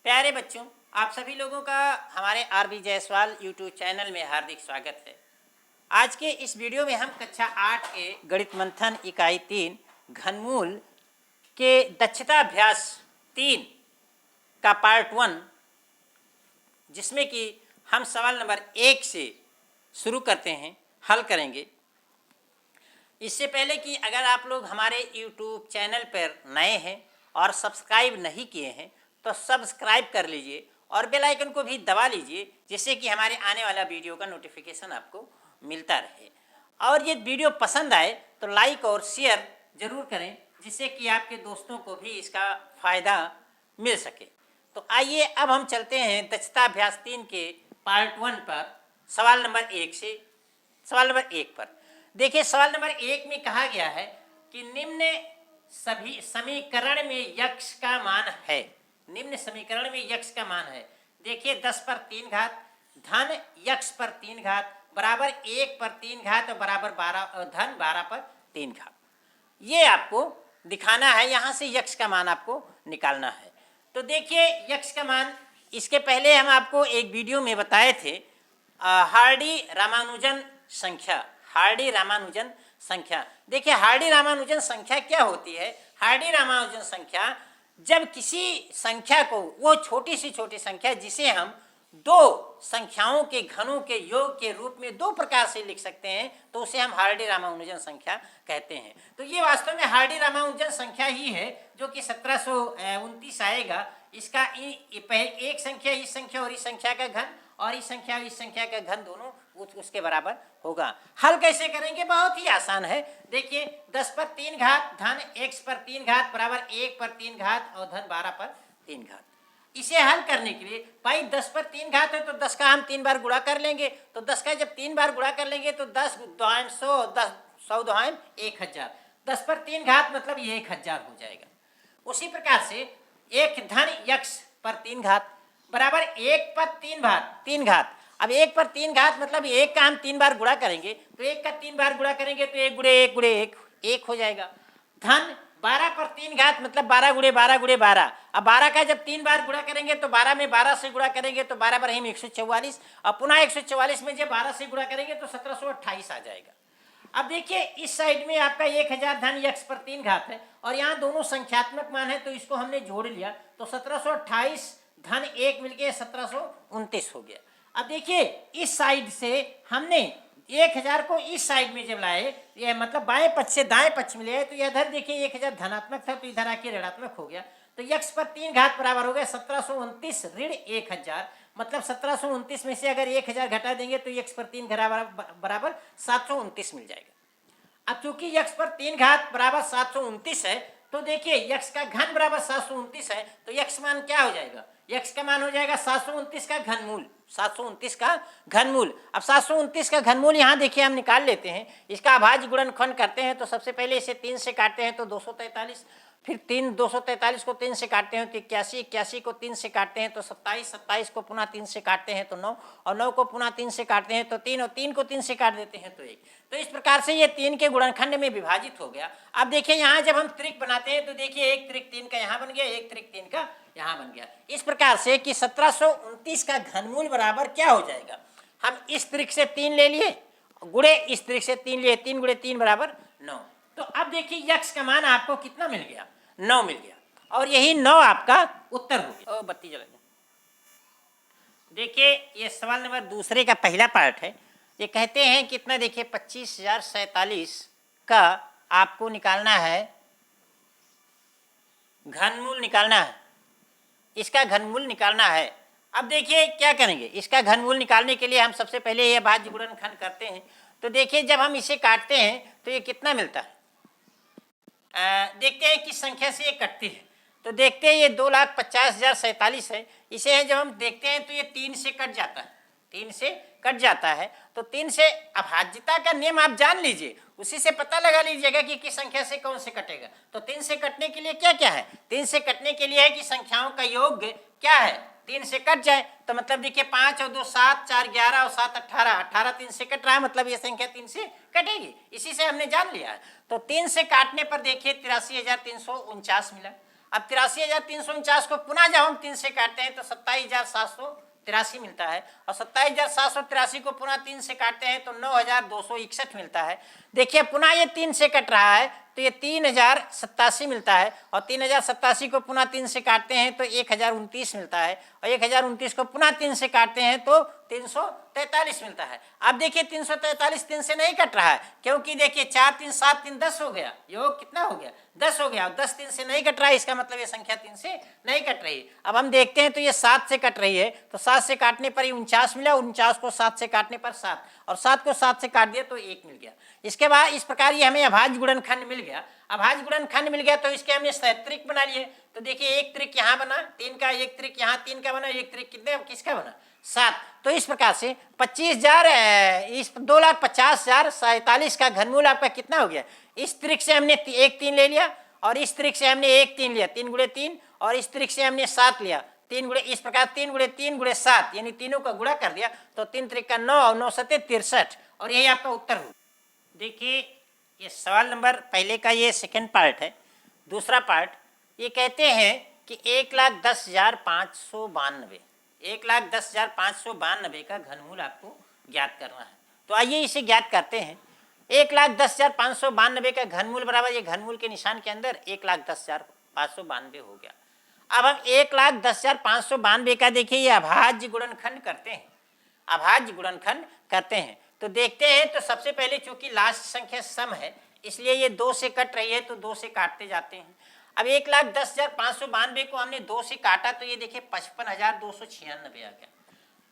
प्यारे बच्चों, आप सभी लोगों का हमारे आर.बी. जायसवाल यूट्यूब चैनल में हार्दिक स्वागत है। आज के इस वीडियो में हम कक्षा 8 के गणित मंथन इकाई 3 घनमूल के दक्षता अभ्यास 3 का पार्ट 1, जिसमें कि हम सवाल नंबर 1 से शुरू करते हैं, हल करेंगे। इससे पहले कि अगर आप लोग हमारे यूट्यूब चैनल पर नए हैं और सब्सक्राइब नहीं किए हैं तो सब्सक्राइब कर लीजिए और बेल आइकन को भी दबा लीजिए, जिससे कि हमारे आने वाला वीडियो का नोटिफिकेशन आपको मिलता रहे। और ये वीडियो पसंद आए तो लाइक और शेयर ज़रूर करें, जिससे कि आपके दोस्तों को भी इसका फ़ायदा मिल सके। तो आइए अब हम चलते हैं दक्षता अभ्यास 3 के पार्ट 1 पर, सवाल नंबर 1 से सवाल नंबर 1 पर। देखिए, सवाल नंबर 1 में कहा गया है कि निम्न सभी समीकरण में यक्ष का मान है। निम्न समीकरण में यक्ष का मान है। देखिए, 10 पर 3 घात धन यक्ष पर 3 घात बराबर 1 पर 3 घात और बराबर 12 धन 12 पर 3 घात। ये आपको दिखाना है, यहाँ से यक्ष का मान आपको निकालना है। तो देखिए, यक्ष का मान इसके पहले हम आपको एक वीडियो में बताए थे, हार्डी रामानुजन संख्या। हार्डी रामानुजन संख्या, देखिए हार्डी रामानुजन संख्या क्या होती है। हार्डी रामानुजन संख्या, जब किसी संख्या को, वो छोटी से छोटी संख्या जिसे हम दो संख्याओं के घनों के योग के रूप में दो प्रकार से लिख सकते हैं, तो उसे हम हार्डी रामानुजन संख्या कहते हैं। तो ये वास्तव में हार्डी रामानुजन संख्या ही है, जो कि 1729 आएगा। इसका एक संख्या इस संख्या और इस संख्या का घन, और इस संख्या और इस संख्या का घन दोनों उसके बराबर होगा। हल कैसे करेंगे? बहुत ही आसान है। देखिए, 10 पर 3 घात धन x पर 3 घात बराबर 1 पर 3 घात और धन 12 पर 3 घात। इसे हल करने के लिए, भाई 10 पर 3 घात है तो 10 का हम 3 बार गुणा कर लेंगे। तो 10 का जब 3 बार गुणा कर लेंगे तो 10 दुहान 100, 10 100 दुहान 1000। 10 पर 3 घात मतलब ये 1000 हो जाएगा। उसी प्रकार से एक धन यक्ष पर 3 घात बराबर 1 पर 3 घात। अब 1 पर 3 घात मतलब 1 का हम 3 बार गुणा करेंगे, तो 1 का 3 बार गुणा करेंगे तो 1 गुणे 1 गुणे 1 1 हो जाएगा। धन 12 पर 3 घात मतलब 12 गुणे 12 गुणे 12। अब 12 का जब 3 बार गुणा करेंगे तो 12 में 12 से गुणा करेंगे तो 12 बराबर 144, और पुनः 144 में जब 12 से गुणा करेंगे तो 1728 आ जाएगा। अब देखिए, इस साइड में आपका 1000 धन यक्ष पर 3 घात है और यहाँ दोनों संख्यात्मक मान है, तो इसको हमने जोड़ लिया तो 1728 धन 1 मिलके 1729 हो गया। अब देखिए, इस साइड से हमने 1000 को इस साइड में जब लाए, ये मतलब बाएं पक्ष से दाएं पक्ष में ले, तो इधर देखिए 1000 धनात्मक था तो इधर आके ऋणात्मक हो गया। तो यक्ष पर 3 घात बराबर हो गया 1729 ऋण 1000, मतलब 1729 में से अगर 1000 घटा देंगे तो यक्ष पर 3 बराबर 729 मिल जाएगा। अब चूंकि यक्ष पर 3 घात बराबर 729 है, तो देखिए यक्ष का घन बराबर 729 है, तो यक्ष मान क्या हो जाएगा? यक्ष का मान हो जाएगा 729 का घनमूल। 729 का घनमूल। अब 729 का घनमूल यहाँ देखिए हम निकाल लेते हैं। इसका अभाज्य गुणनखंड करते हैं तो सबसे पहले इसे 3 से काटते हैं तो 243, फिर 243 को 3 से काटते हैं तो 81, 81 को 3 से काटते हैं तो 27, 27 को पुनः 3 से काटते हैं तो 9, और 9 को पुनः 3 से काटते हैं तो 3, और 3 को 3 से काट देते हैं तो 1। तो इस प्रकार से ये 3 के गुणनखंड में विभाजित हो गया। अब देखिए, यहाँ जब हम त्रिक बनाते हैं तो देखिए 1 त्रिक 3 का यहाँ बन गया, 1 त्रिक 3 का यहाँ बन गया। इस प्रकार से कि 1729 का घनमूल बराबर क्या हो जाएगा? हम इस त्रिक से 3 ले लिए गुणे इस त्रिक से 3 लिए, 3 गुणे 3 बराबर 9। तो अब देखिए, यक्ष का मान आपको कितना मिल गया? 9 मिल गया, और यही 9 आपका उत्तर हो गया। बत्ती जला। देखिए, ये सवाल नंबर दूसरे का पहला पार्ट है। ये कहते हैं कितना, देखिए 25,047 का आपको निकालना है, घनमूल निकालना है, इसका घनमूल निकालना है। अब देखिए क्या करेंगे, इसका घनमूल निकालने के लिए हम सबसे पहले ये अभाज्य गुणनखंड करते हैं। तो देखिए, जब हम इसे काटते हैं तो ये कितना मिलता है? देखते हैं किस संख्या से ये कटती है। तो देखते हैं, ये 2,50,047 है। इसे जब हम देखते हैं तो ये 3 से कट जाता है, 3 से कट जाता है। तो 3 से अभाज्यता का नियम आप जान लीजिए, उसी से पता लगा लीजिएगा कि किस संख्या से कौन से कटेगा। तो 3 से कटने के लिए क्या क्या है? 3 से कटने के लिए है कि संख्याओं का योग क्या है, 3 से कट जाए। तो मतलब देखिए 5 और 2 7, 4 11 और 7 18, 18 3 से कट रहा है, मतलब ये संख्या 3 से कटेगी। इसी से हमने जान लिया है। तो 3 से काटने पर देखिए 83,349 मिला। अब 83,349 को पुनः जब हम 3 से काटते हैं तो 27,783 मिलता है, और 27,783 को पुनः 3 से काटते हैं तो 9,261 मिलता है। देखिए पुनः ये 3 से कट रहा है तो ये 3,087 मिलता है, और 3,087 को पुनः 3 से काटते हैं तो 1,029 मिलता है, और 1,029 को पुनः 3 से काटते हैं तो 343 मिलता है। अब देखिए 343 3 से नहीं कट रहा है, क्योंकि देखिए 4 3 7 3 10 हो गया, योग कितना हो गया 10 हो गया, और 10 3 से नहीं कट रहा है, इसका मतलब ये संख्या 3 से नहीं कट रही है। अब हम देखते हैं तो ये 7 से कट रही है, तो 7 से काटने पर 49 मिला, 49 को 7 से काटने पर 7, और 7 को 7 से काट दिया तो 1 मिल गया। इसके बाद इस प्रकार ये हमें अभाज्य गुणनखंड मिल गया। अभाज्य गुणनखंड मिल गया तो इसके हमने त्रिक बना लिए। तो देखिए एक त्रिक यहाँ बना 3 का, एक त्रिक यहाँ 3 का बना, एक त्रिक कितने किसका बना 7। तो इस प्रकार से 25,000 इस 2,50,047 का घनमूल आपका कितना हो गया। इस त्रिक से हमने एक 3 ले लिया, और इस त्रिक से हमने एक 3 लिया, 3 गुणे 3, और इस त्रिक से हमने 7 लिया, 3 गुणे, इस प्रकार 3 गुणे 3 गुणे 7 यानी तीनों का गुणा कर दिया तो 3 त्रिक का 9 और 9 सत्ते 63, और यही आपका उत्तर हो। देखिए ये सवाल नंबर पहले का ये सेकंड पार्ट है। दूसरा पार्ट ये कहते हैं कि 1,10,592 1,10,592 का घनमूल आपको ज्ञात करना है। तो आइए इसे ज्ञात करते हैं। 1,10,592 का घनमूल बराबर, ये घनमूल के निशान के अंदर 1,10,592 हो गया। अब हम 1,10,592 का देखिए ये अभाज्य गुणनखंड करते हैं, अभाज्य गुणनखंड करते हैं। तो देखते हैं, तो सबसे पहले चूंकि लास्ट संख्या सम है इसलिए ये 2 से कट रही है तो 2 से काटते जाते हैं। अब 1,10,592 को हमने 2 से काटा तो ये देखिए 55,296 आ गया।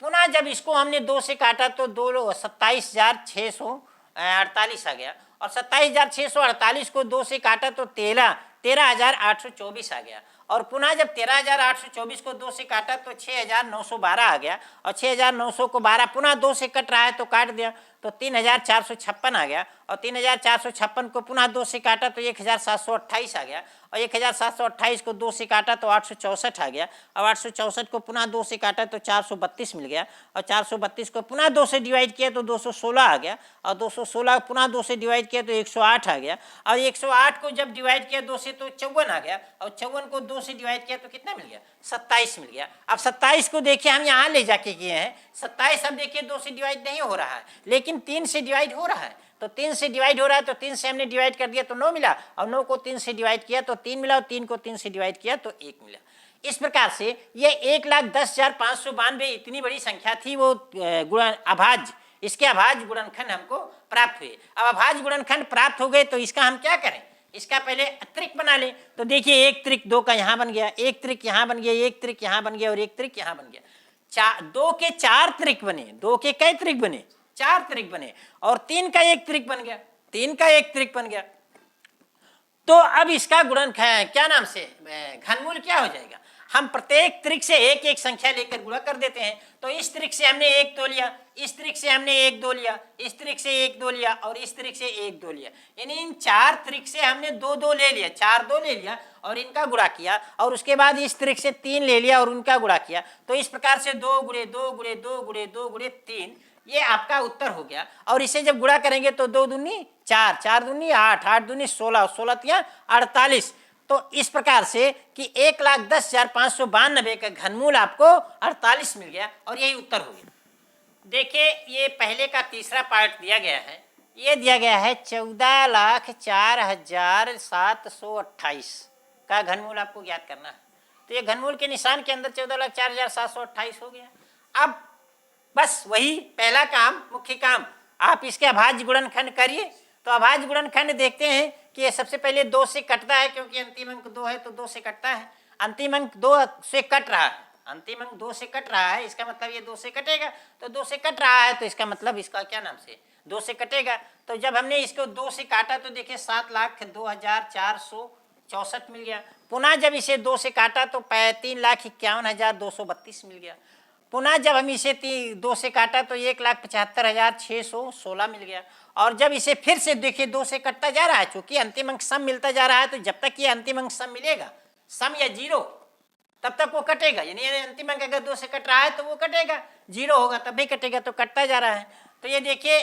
पुनः जब इसको हमने 2 से काटा तो 27,648 आ गया, और 27,648 को 2 से काटा तो 13,824 आ गया, और पुनः जब 13,824 को 2 से काटा तो 6,912 आ गया, और 6,900 को 12 पुनः 2 से कट रहा है तो काट दिया तो 3,456 आ गया, और 3,456 को पुनः 2 से काटा तो 1,728 आ गया, और 1,728 को 2 से काटा तो 864 आ गया, और 864 को पुनः 2 से काटा तो 432 मिल गया, और 432 को पुनः 2 से डिवाइड किया तो 216 आ गया, और 216 पुनः 2 से डिवाइड किया तो 108 आ गया, और 108 को जब डिवाइड किया 2 से तो 54 आ गया, और 54 को 2 से डिवाइड किया तो कितना मिल गया 27 मिल गया। अब 27 को देखिए हम यहाँ ले जाके किए हैं, 27 अब देखिए 2 से डिवाइड नहीं हो रहा है लेकिन 3 से डिवाइड हो रहा है, तो 3 से डिवाइड हो रहा है तो 3 से हमने डिवाइड कर दिया तो 9 मिला, और 9 को 3 से डिवाइड किया तो 3 मिला, और 3 को 3 से डिवाइड किया तो 1 मिला। इस प्रकार से ये 1,10,592 इतनी बड़ी संख्या थी, वो अभाज्य, इसके अभाज्य गुणनखंड हमको प्राप्त हुए। अब अभाज्य गुणनखंड प्राप्त हो गए तो इसका हम क्या करें, इसका पहले त्रिक बना ले। तो देखिए एक त्रिक 2 का यहाँ बन गया, एक त्रिक यहाँ बन गया, एक त्रिक यहाँ बन गया, और एक त्रिक यहाँ बन गया। 2 के 4 त्रिक बने, 2 के कई त्रिक बने 4 त्रिक बने, और 3 का एक त्रिक बन गया, 3 का एक त्रिक बन गया। तो अब इसका गुणनखंड क्या नाम से घनमूल क्या हो जाएगा, हम प्रत्येक त्रिक से एक एक संख्या लेकर गुणा कर देते हैं। तो इस त्रिक से हमने 1 2 लिया, इस त्रिक से हमने 1 2 लिया, इस त्रिक से 1 2 लिया, और इस त्रिक से 1 2 लिया, यानी इन 4 त्रिक से हमने 2 2 ले लिया, 4 2 ले लिया और इनका गुणा किया, और उसके बाद इस त्रिक से 3 ले लिया और उनका गुणा किया। तो इस प्रकार से 2 गुणे 2 गुणे 2 गुणे 2 गुणे 3 ये आपका उत्तर हो गया। और इसे जब गुणा करेंगे तो 2 दूनी 4, 4 दूनी 8, 8 दूनी 16, 16 तिया 48। तो इस प्रकार से कि 1,10,592 का घनमूल आपको 48 मिल गया, और यही उत्तर हो गया। देखिए ये पहले का तीसरा पार्ट दिया गया है, ये दिया गया है 14,04,728 का घनमूल आपको ज्ञात करना है। तो ये घनमूल के निशान के अंदर 14,04,728 हो गया। अब बस वही पहला काम, मुख्य काम, आप इसके अभाज्य गुणनखंड करिए। तो अभाज्य गुणनखंड देखते हैं कि ये सबसे पहले 2 से कटता है, क्योंकि अंतिम अंक 2 है तो 2 से कटता है। अंतिम अंक 2 से कट रहा है, अंतिम अंक 2 से कट रहा है, इसका मतलब ये 2 से कटेगा। तो 2 से कट रहा है तो इसका मतलब इसका क्या नाम से 2 से कटेगा। तो जब हमने इसको 2 से काटा तो देखिए 7,02,464 मिल गया। पुनः जब इसे 2 से काटा तो 3,51,232 मिल गया। पुनः जब हम इसे 2 से काटा तो 1,75,616 मिल गया। और जब इसे फिर से देखिए 2 से कटता जा रहा है, चूंकि अंतिम अंक सम मिलता जा रहा है, तो जब तक ये अंतिम अंक सम मिलेगा, सम या जीरो तब तक वो कटेगा, यानी अंतिम अंक अगर 2 से कट रहा है तो वो कटेगा, 0 होगा तब भी कटेगा, तो कटता जा रहा है। तो ये देखिए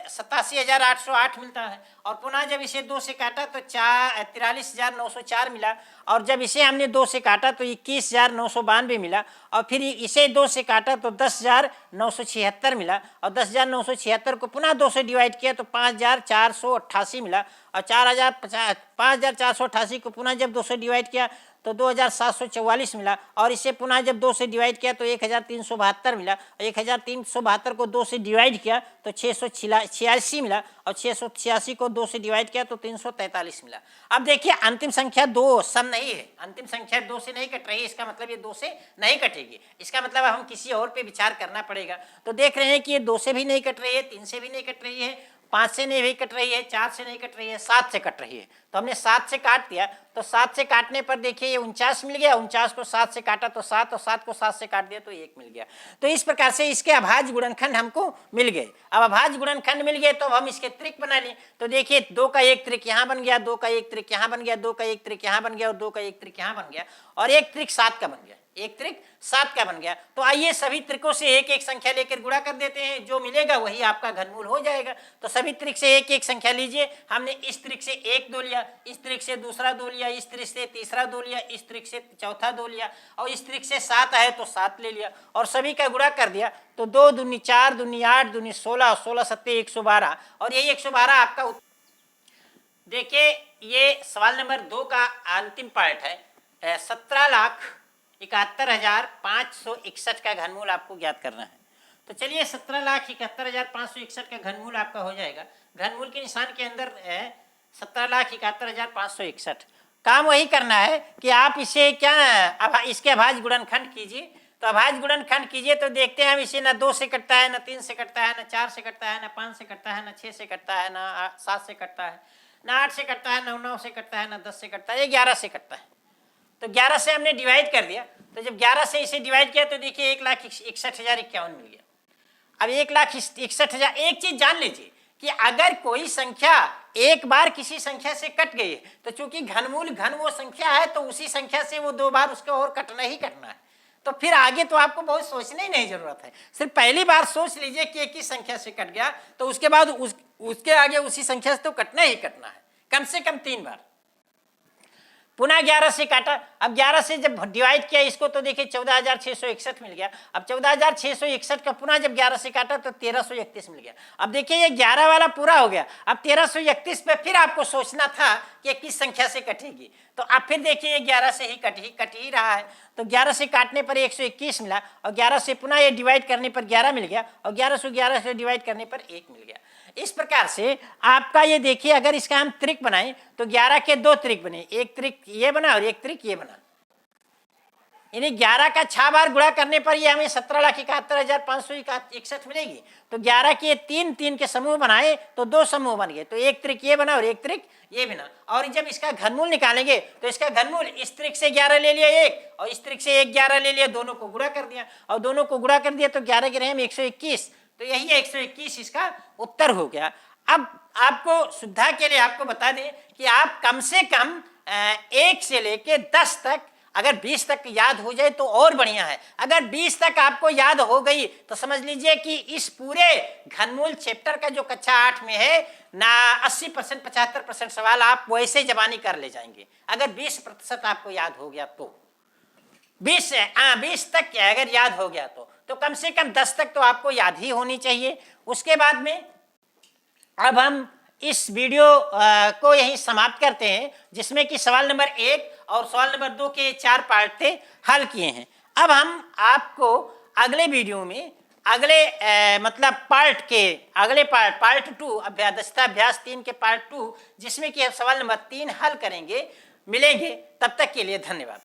87,808 मिलता है, और पुनः जब इसे 2 से काटा तो 43,904 मिला, और जब इसे हमने 2 से काटा तो 21,992 मिला, और फिर इसे 2 से काटा तो 10,976 मिला, और 10,976 को पुनः 2 से डिवाइड किया तो 5,488 मिला, और 5,488 को पुनः जब 2 से डिवाइड किया तो 2,744 मिला, और इसे पुनः जब 2 से डिवाइड किया तो 1,372 मिला, और 1,372 को 2 से डिवाइड किया तो 686 मिला, और 686 को 2 से डिवाइड किया तो 343 मिला। अब देखिए अंतिम संख्या 2 सम नहीं है, अंतिम संख्या 2 से नहीं कट रही है, इसका मतलब ये 2 से नहीं कटेगी, इसका मतलब हम किसी और पे विचार करना पड़ेगा। तो देख रहे हैं कि ये 2 से भी नहीं कट रही है, 3 से भी नहीं कट रही है, 5 से नहीं भी कट रही है, 4 से नहीं कट रही है, 7 से कट रही है। तो हमने 7 से काट दिया, तो 7 से काटने पर देखिए ये 49 मिल गया, 49 को 7 से काटा तो 7, और 7 को 7 से काट दिया तो 1 मिल गया। तो इस प्रकार से इसके अभाज्य गुणनखंड हमको मिल गए। अब अभाज्य गुणनखंड मिल गए तो हम इसके त्रिक बना लें। तो देखिए 2 का एक त्रिक यहाँ बन गया, 2 का एक त्रिक यहाँ बन गया, 2 का एक त्रिक यहाँ बन गया, और 2 का एक त्रिक यहाँ बन गया, और एक त्रिक 7 का बन गया, एक त्रिक 7 का बन गया। तो आइए सभी त्रिकों से एक एक संख्या लेकर गुणा कर देते हैं, जो मिलेगा वही आपका घनमूल हो जाएगा। तो सभी त्रिक से एक एक संख्या लीजिए। हमने इस त्रिक से 1 2 लिया, इस त्रिक से दूसरा 2 लिया, इस त्रिक से तीसरा 2 लिया, इस त्रिक से चौथा 2 लिया, और इस त्रिक से 7 है तो 7 ले लिया, और सभी का गुणा कर दिया। तो 2 दूनी 4, दूनी 8, दूनी 16, 16 सत्ते 112, और यही 112 आपका। देखिए ये सवाल नंबर 2 का अंतिम पार्ट है। 17,71,561 का घनमूल आपको ज्ञात करना है। तो चलिए 17,71,561 का घनमूल आपका हो जाएगा। घनमूल के निशान के अंदर 17,71,561। काम वही करना है कि आप इसे क्या इसके अभाज्य गुणनखंड कीजिए। तो अभाज्य गुणनखंड कीजिए तो देखते हैं हम इसे ना 2 से कटता है, ना 3 से कटता है, ना 4 से कटता है, ना 5 से कटता है, ना 6 से कटता है, ना 7 से कटता है, ना 8 से कटता है, ना 9 से कटता है, ना 10 से कटता है, 11 से कटता है। तो 11 से हमने डिवाइड कर दिया। तो जब 11 से इसे डिवाइड किया तो देखिए 1,61,051 मिल गया। अब 1,61,000, एक चीज जान लीजिए कि अगर कोई संख्या एक बार किसी संख्या से कट गई है तो चूंकि घनमूल घन वो संख्या है तो उसी संख्या से वो 2 बार उसको और कटना ही कटना है। तो फिर आगे तो आपको बहुत सोचने ही नहीं जरूरत है, सिर्फ पहली बार सोच लीजिए कि एक ही संख्या से कट गया तो उसके बाद उसके आगे उसी संख्या से तो कटना ही कटना है, कम से कम 3 बार। पुनः 11 से काटा। अब 11 से जब डिवाइड किया इसको तो देखिए 14,661 मिल गया। अब 14,661 का पुनः जब 11 से काटा तो 1,331 मिल गया। अब देखिए ये 11 वाला पूरा हो गया। अब 1,331 पे फिर आपको सोचना था कि किस संख्या से कटेगी। तो अब फिर देखिए ये 11 से ही कट ही रहा है। तो 11 से काटने पर 121 मिला, और 11 से पुनः ये डिवाइड करने पर 11 मिल गया, और 11 से डिवाइड करने पर 1 मिल गया। इस प्रकार से आपका ये देखिए अगर इसका हम त्रिक बनाएं तो 11 के 2 त्रिक बने, एक त्रिक ये बना और एक त्रिक ये बना, यानी 11 का 6 बार गुणा करने पर ये हमें 17,71,561 मिलेगी। तो 11 के 3 के समूह बनाए तो 2 समूह बन गए, तो एक त्रिक ये बना और एक त्रिक ये बना। और जब इसका घनमूल निकालेंगे तो इसका घनमूल इस त्रिक से 11 ले लिया एक, और इस त्रिक से 11 ले लिया, दोनों को गुणा कर दिया, और दोनों को गुणा कर दिया तो 11 के रहे 121, तो यही 121 इसका उत्तर हो गया। अब आपको सुविधा के लिए आपको बता दें कि आप कम से कम 1 से लेके 10 तक, अगर 20 तक याद हो जाए तो और बढ़िया है। अगर 20 तक आपको याद हो गई तो समझ लीजिए कि इस पूरे घनमूल चैप्टर का जो कक्षा 8 में है ना 80% 75% सवाल आप वैसे जबानी कर ले जाएंगे। अगर 20% आपको याद हो गया तो 20 तक अगर याद हो गया तो कम से कम 10 तक तो आपको याद ही होनी चाहिए। उसके बाद में अब हम इस वीडियो को यहीं समाप्त करते हैं, जिसमें कि सवाल नंबर 1 और सवाल नंबर 2 के 4 पार्ट थे, हल किए हैं। अब हम आपको अगले वीडियो में मतलब पार्ट 2 दक्षता अभ्यास 3 के पार्ट 2, जिसमें कि सवाल नंबर 3 हल करेंगे, मिलेंगे। तब तक के लिए धन्यवाद।